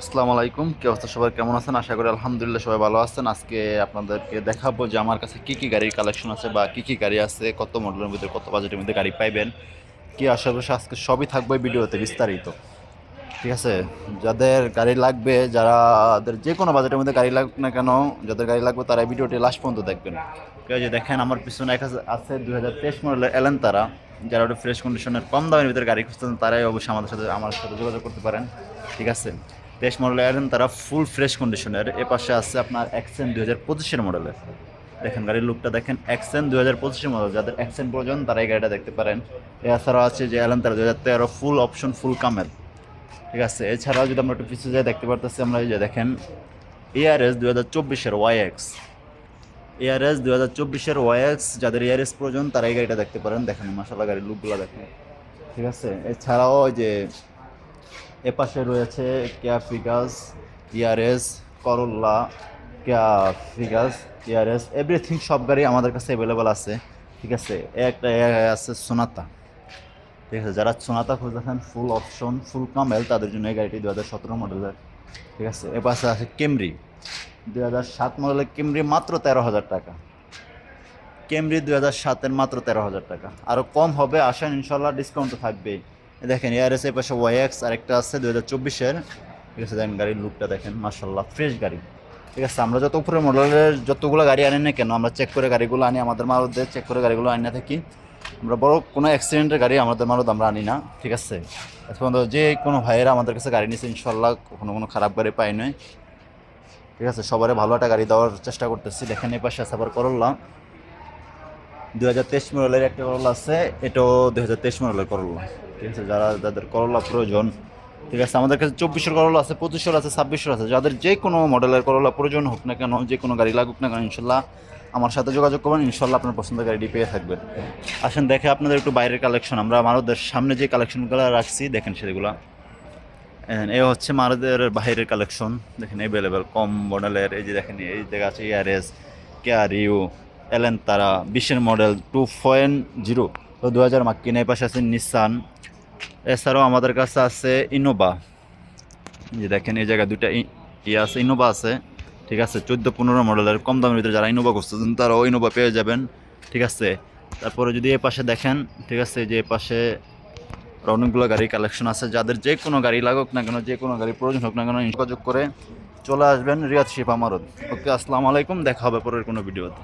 আসসালামু আলাইকুম, কি অবস্থা? সবাই কেমন আছেন? আশা করি আলহামদুলিল্লাহ সবাই ভালো আছেন। আজকে আপনাদেরকে দেখাবো যে আমার কাছে কি কি গাড়ির কালেকশন আছে বা কি কি গাড়ি আছে, কত মডেলের মধ্যে, কত বাজেটের মধ্যে গাড়ি পাইবেন, কি আশেপাশে আজকে সবই থাকবে ভিডিওতে বিস্তারিত। ঠিক আছে, যাদের গাড়ি লাগবে, যাদের যে কোনো বাজেটের মধ্যে গাড়ি লাগুক না কেন, যাদের গাড়ি লাগবে তারা এই ভিডিওটি লাস্ট পর্যন্ত দেখবেন। ঠিক আছে, দেখেন আমার পিছনে আছে 2023 মডেলের এলেন্তারা। যারা ওটা ফ্রেশ কন্ডিশনের কম দামের ভিতরে গাড়ি খুঁজতেছেন তারাই অবশ্যই আমার সাথে যোগাযোগ করতে পারেন। ঠিক আছে, 23 মডেলের এলেন্তারা ফুল ফ্রেশ কন্ডিশনের। এ পাশে আছে আপনার এক্সেন 2025 মডেলের। দেখেন গাড়ির লুকটা দেখেন, এক্সেন 2025 মডেল। যাদের এক্সেন প্রয়োজন তারা এই গাড়িটা দেখতে পারেন। এছাড়াও আছে যে এলেন্তারা 2013 ফুল অপশন ফুল কামেল। ঠিক আছে, এছাড়াও যদি আমরা একটু পিছিয়ে যাই দেখতে পারতেছি আমরা, এই যে দেখেন এআরএস 2024-এর ওয়াইএক্স। এআরএস 2024-এর ওয়াইএক্স, যাদের এআরএস প্রয়োজন তারা এই গাড়িটা দেখতে পারেন। দেখেন মাশাআল্লাহ গাড়ির লুকগুলো দেখেন। ঠিক আছে, এছাড়াও ওই যে এপাশে রয়েছে কেয়া ফিগাস, ইয়ারএস, করোলা, কেয়া ফিগাস, ইয়ারএস, এভরিথিং সব গাড়ি আমাদের কাছে অ্যাভেলেবল আছে। ঠিক আছে, আছে সোনাতা। ঠিক আছে, যারা সোনাতা খুঁজতেছেন ফুল অপশন ফুল কামেল তাদের জন্য এই গাড়িটি 2017 মডেলের। ঠিক আছে, এ পাশে আছে কেমরি 2007 মডেলের। কেমরি মাত্র 13,000 টাকা। কেমরি 2007-এর মাত্র 13,000 টাকা। আরও কম হবে, আসেন ইনশাল্লাহ ডিসকাউন্ট তো থাকবেই। দেখেন এআরএস এর পাশে ওয়াইএক্স আরেকটা আছে 2024-এর। ঠিক আছে, দেখেন গাড়ির লুকটা দেখেন মাশাল্লাহ ফ্রেশ গাড়ি। ঠিক আছে, আমরা যত উপরে মডেলের যতগুলো গাড়ি আনি না কেন, আমরা চেক করে গাড়িগুলো আনি, আমাদের মারুদের চেক করে গাড়িগুলো আনি না থাকি। আমরা বড় কোনো অ্যাক্সিডেন্টের গাড়ি আমাদের মারুদ আমরা আনি না। ঠিক আছে, এখন যে কোনো ভাইয়েরা আমাদের কাছে গাড়ি নিচ্ছে ইনশাল্লাহ কোনো খারাপ গাড়ি পাই নয়। ঠিক আছে, সবারই ভালো একটা গাড়ি দেওয়ার চেষ্টা করতেছি। দেখেন এই পাশে আছে আবার করোলা 2023 মডেলের একটা করোলা আছে, এটাও 2023 মডেলের করোলা। ঠিক আছে, যাদের করোলা প্রয়োজন, ঠিক আছে, আমাদের কাছে 24-এর করোলা আছে, 25-এর আছে, 26-এর আছে। যাদের যে কোনো মডেলের করোলা প্রয়োজন হোক না কেন, যে কোনো গাড়ি লাগুক না কেন, ইনশাল্লাহ আমার সাথে যোগাযোগ করবেন, ইনশাল্লাহ আপনার পছন্দের গাড়িটি পেয়ে থাকবেন। আসেন দেখে আপনাদের একটু বাইরের কালেকশন, আমরা আমাদের সামনে যে কালেকশনগুলো রাখছি দেখেন সেগুলো। এ হচ্ছে মারুদের বাইরের কালেকশন। দেখেন অ্যাভেলেবেল কম মডেলের, এই যে দেখেন এই জায়গা আছে ইয়ারএস, কেয়ার ইউ, এলেন তারা 20-এর মডেল 2.0, তো 2000 মাক্কিন। এই পাশে আছে নিসান। এছাড়াও আমাদের কাছে আছে ইনোভা। যে দেখেন এই জায়গায় দুইটা ইয়ে আছে, ইনোভা আছে। ঠিক আছে, 14-15 মডেলের কম দামের ভিতরে যারা ইনোভা খুঁজতেছেন তারাও ইনোভা পেয়ে যাবেন। ঠিক আছে, তারপরে যদি এ পাশে দেখেন, ঠিক আছে, যে এ পাশে অনেকগুলো গাড়ির কালেকশন আছে। যাদের যে কোনো গাড়ি লাগুক না কেন, যে কোনো গাড়ি প্রয়োজন হোক না কেন, যোগাযোগ করে চলে আসবেন রিয়াদ শিফা মারুদ। ওকে, আসসালামু আলাইকুম, দেখা হবে পরের কোনো ভিডিওতে।